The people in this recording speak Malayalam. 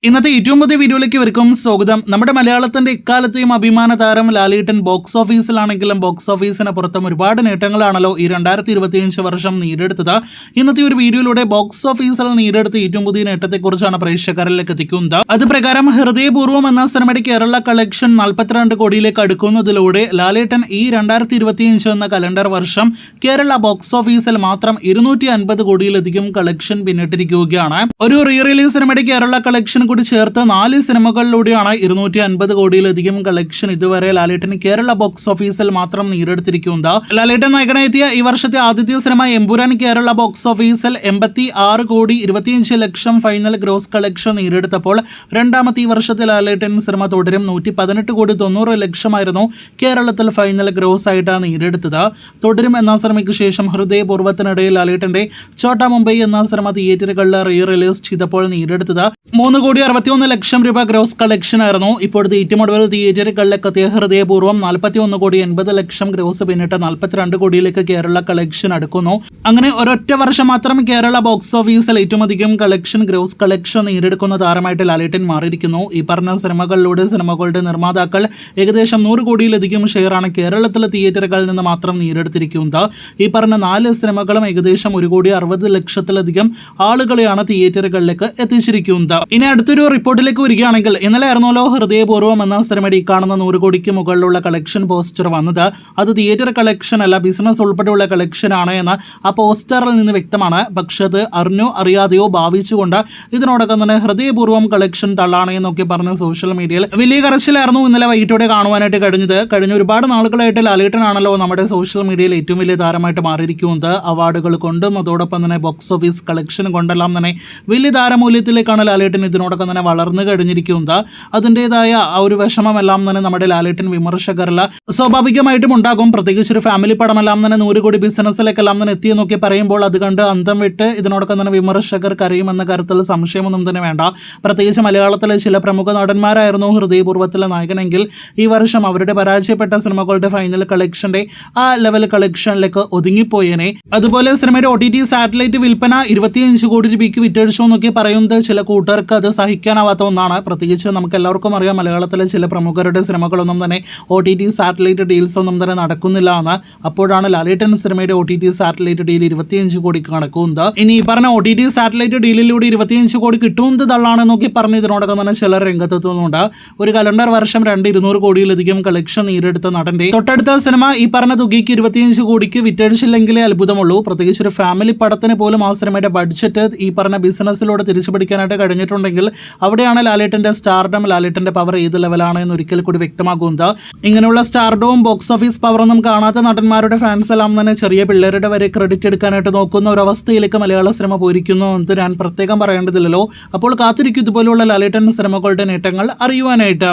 ഇന്നത്തെ ഏറ്റവും പുതിയ വീഡിയോയിലേക്ക് ഇവർക്കും സ്വാഗതം. നമ്മുടെ മലയാളത്തിന്റെ ഇക്കാലത്തെയും അഭിമാന താരം ലാലേട്ടൻ ബോക്സ് ഓഫീസിലാണെങ്കിലും ബോക്സ് ഓഫീസിന് പുറത്തും ഒരുപാട് നേട്ടങ്ങളാണല്ലോ ഈ 2025 വർഷം നേടിയെടുത്തത്. ഇന്നത്തെ ഒരു വീഡിയോയിലൂടെ ബോക്സ് ഓഫീസിൽ നേടിയെടുത്ത ഏറ്റവും പുതിയ നേട്ടത്തെക്കുറിച്ചാണ് പ്രേക്ഷകരിലേക്ക് എത്തിക്കുന്നത്. അത് പ്രകാരം ഹൃദയപൂർവ്വം എന്ന സിനിമയുടെ കേരള കളക്ഷൻ 42 കോടിയിലേക്ക് അടുക്കുന്നതിലൂടെ ലാലേട്ടൻ ഈ 2025 എന്ന കലണ്ടർ വർഷം കേരള ബോക്സ് ഓഫീസിൽ മാത്രം 250 കോടിയിലധികം കളക്ഷൻ പിന്നിട്ടിരിക്കുകയാണ്. ഒരു റീ റിലീസ് സിനിമയുടെ കേരള കളക്ഷൻ കൂടി ചേർത്ത് 4 സിനിമകളിലൂടെയാണ് 250 കോടിയിലധികം കളക്ഷൻ ഇതുവരെ ലാലേട്ടൻ കേരള ബോക്സ് ഓഫീസിൽ മാത്രം നേടിയെടുത്തിരിക്കുന്നത്. ലാലേട്ടൻ നായകനെത്തിയ ഈ വർഷത്തെ ആദ്യത്തെ സിനിമ എമ്പുരാൻ കേരള ബോക്സ് ഓഫീസിൽ 86 കോടി 25 ലക്ഷം ഫൈനൽ ഗ്രോസ് കളക്ഷൻ നേടിയെടുത്തപ്പോൾ രണ്ടാമത്തെ ഈ വർഷത്തെ ലാലേട്ടൻ സിനിമ തുടരും 118 കോടി 90 ലക്ഷമായിരുന്നു കേരളത്തിൽ ഫൈനൽ ഗ്രോസ് ആയിട്ടാണ് നേടിയെടുത്തത്. തുടരും എന്ന സിനിമയ്ക്ക് ശേഷം ഹൃദയപൂർവ്വത്തിനിടയിൽ ലാലേട്ടന്റെ ഛോട്ടാ മുംബൈ എന്ന സിനിമ തിയേറ്ററുകളിൽ റീ റിലീസ് ചെയ്തപ്പോൾ നേടിയെടുത്തത് 3 കോടി 61 ലക്ഷം രൂപ ഗ്രോസ് കളക്ഷൻ ആയിരുന്നു. ഇപ്പോഴത്തെ ഏറ്റവും ഒടുവിൽ തിയേറ്ററുകളിലേക്ക് എത്തിയ ഹൃദയപൂർവ്വം 41 കോടി 80 ലക്ഷം ഗ്രോസ് പിന്നിട്ട് 42 കോടിയിലേക്ക് കേരള കളക്ഷൻ അടുക്കുന്നു. അങ്ങനെ ഒരൊറ്റ വർഷം മാത്രം കേരള ബോക്സ് ഓഫീസിൽ ഏറ്റവും അധികം കളക്ഷൻ ഗ്രോസ് കളക്ഷൻ നേടിയെടുക്കുന്ന താരമായിട്ട് ലാലേട്ടൻ മാറിയിരിക്കുന്നു. ഈ പറഞ്ഞ സിനിമകളിലൂടെ സിനിമകളുടെ നിർമ്മാതാക്കൾ ഏകദേശം 100 കോടിയിലധികം ഷെയറാണ് കേരളത്തിലെ തിയേറ്ററുകളിൽ നിന്ന് മാത്രം നേടിയെടുത്തിരിക്കുന്നത്. ഈ പറഞ്ഞ 4 സിനിമകളും ഏകദേശം 1 കോടി 60 ലക്ഷത്തിലധികം ആളുകളെയാണ് തിയേറ്ററുകളിലേക്ക് എത്തിച്ചിരിക്കുന്നത്. ഇനി അടുത്തൊരു റിപ്പോർട്ടിലേക്ക് വരികയാണെങ്കിൽ ഇന്നലെ ആയിരുന്നല്ലോ ഹൃദയപൂർവ്വം എന്ന സിനിമയുടെ ഈ കാണുന്ന 100 കോടിക്ക് മുകളിലുള്ള കളക്ഷൻ പോസ്റ്റർ വന്നത്. അത് തിയേറ്റർ കളക്ഷൻ അല്ല, ബിസിനസ് ഉൾപ്പെടെയുള്ള കളക്ഷൻ ആണ് എന്ന് ആ പോസ്റ്ററിൽ നിന്ന് വ്യക്തമാണ്. പക്ഷെ അത് അറിഞ്ഞോ അറിയാതെയോ ഭാവിച്ചുകൊണ്ട് ഇതിനോടൊപ്പം തന്നെ ഹൃദയപൂർവ്വം കളക്ഷൻ തള്ളാണ് എന്നൊക്കെ പറഞ്ഞ് സോഷ്യൽ മീഡിയയിൽ വലിയ കരച്ചിലായിരുന്നു ഇന്നലെ വൈകിട്ടോടെ കാണുവാനായിട്ട് കഴിഞ്ഞ ഒരുപാട് നാളുകളായിട്ട് ലാലേട്ടനാണല്ലോ നമ്മുടെ സോഷ്യൽ മീഡിയയിൽ ഏറ്റവും വലിയ താരമായിട്ട് മാറിയിരിക്കുന്നത്. അവാർഡുകൾ കൊണ്ടും അതോടൊപ്പം തന്നെ ബോക്സ് ഓഫീസ് കളക്ഷൻ കൊണ്ടെല്ലാം തന്നെ വലിയ താരമൂല്യത്തിലേക്കാണ് ലാലേട്ടൻ ഇതിനോടൊപ്പം തന്നെ വളർന്നു കഴിഞ്ഞിരിക്കുന്നത്. അതിൻ്റെതായ ആ ഒരു വിഷമമെല്ലാം തന്നെ നമ്മുടെ ലാലേട്ടൻ വിമർശകരിൽ സ്വാഭാവികമായിട്ടും ഉണ്ടാകും. പ്രത്യേകിച്ച് ഒരു ഫാമിലി പടമെല്ലാം തന്നെ 100 കോടി ബിസിനസ്സിലേക്കെല്ലാം തന്നെ എത്തിയെന്നൊക്കെ പറയുമ്പോൾ അത് കണ്ട് അന്തം വിട്ട് ഇതിനോടൊപ്പം തന്നെ വിമർശകർ കരയുമെന്ന കാര്യത്തിൽ സംശയമൊന്നും തന്നെ വേണ്ട. പ്രത്യേകിച്ച് മലയാളത്തിലെ ചില പ്രമുഖ നടന്മാരായിരുന്നു ഹൃദയപൂർവ്വത്തിലെ നായകനെങ്കിൽ ഈ വർഷം അവരുടെ പരാജയപ്പെട്ട സിനിമകളുടെ ഫൈനൽ കളക്ഷന്റെ ആ ലെവൽ കളക്ഷനിലേക്ക് ഒതുങ്ങിപ്പോയേനെ. അതുപോലെ സിനിമയുടെ OTT സാറ്റലൈറ്റ് വിൽപ്പന 25 കോടി രൂപയ്ക്ക് വിറ്റഴിച്ചു എന്നൊക്കെ പറയുന്നത് ചില കൂട്ടർക്ക് അത് സഹിക്കാനാവാത്ത ഒന്നാണ്. പ്രത്യേകിച്ച് നമുക്ക് എല്ലാവർക്കും അറിയാം മലയാളത്തിലെ ചില പ്രമുഖരുടെ സിനിമകളൊന്നും തന്നെ OTT സാറ്റലൈറ്റ് ഡീൽസ് ഒന്നും തന്നെ നടക്കുന്നില്ല എന്ന്. അപ്പോഴാണ് ലാലേട്ടൻ സിനിമയുടെ OTT സാറ്റലൈറ്റ് ഡീൽ 25 കോടിക്ക് നടക്കുന്നത്. ഇനി ഈ പറഞ്ഞ OTT സാറ്റലൈറ്റ് ഡീലിലൂടെ 25 കോടി കിട്ടുന്നത് തള്ളാണെന്നൊക്കെ പറഞ്ഞ് ഇതിനോടൊക്കെ തന്നെ ചിലർ രംഗത്തെത്തുന്നുണ്ട്. ഒരു കലണ്ടർ വർഷം 200 കോടിയിലധികം കളക്ഷൻ നേടിയെടുത്ത നടന്റെ തൊട്ടടുത്ത സിനിമ ഈ പറഞ്ഞ തുകയ്ക്ക് 25 കോടിക്ക് വിറ്റഴിച്ചില്ലെങ്കിലേ അത്ഭുതമുള്ളൂ. പ്രത്യേകിച്ച് ഒരു ഫാമിലി പടത്തിന് പോലും ആ സിനിമയുടെ ബഡ്ജറ്റ് ഈ പറഞ്ഞ ബിസിനസ്സിലൂടെ തിരിച്ചു പിടിക്കാനായിട്ട് കഴിഞ്ഞിട്ടുണ്ടെങ്കിൽ അവിടെയാണ് ലാലേട്ടന്റെ സ്റ്റാർഡം, ലാലേട്ടന്റെ പവർ ഏത് ലെവലാണ് എന്ന് ഒരിക്കൽ കൂടി വ്യക്തമാകുന്നത്. ഇങ്ങനെയുള്ള സ്റ്റാർഡവും ബോക്സ് ഓഫീസ് പവറൊന്നും കാണാത്ത നടന്മാരുടെ ഫാൻസ് എല്ലാം തന്നെ ചെറിയ പിള്ളേരുടെ വരെ ക്രെഡിറ്റ് എടുക്കാനായിട്ട് നോക്കുന്ന ഒരു അവസ്ഥയിലേക്ക് മലയാള സിനിമ പോയിരിക്കുന്നു എന്ന് ഞാൻ പ്രത്യേകം പറയേണ്ടതില്ലല്ലോ. അപ്പോൾ കാത്തിരിക്കും ഇതുപോലുള്ള ലാലേട്ടൻ സിനിമകളുടെ നേട്ടങ്ങൾ അറിയുവാനായിട്ട്.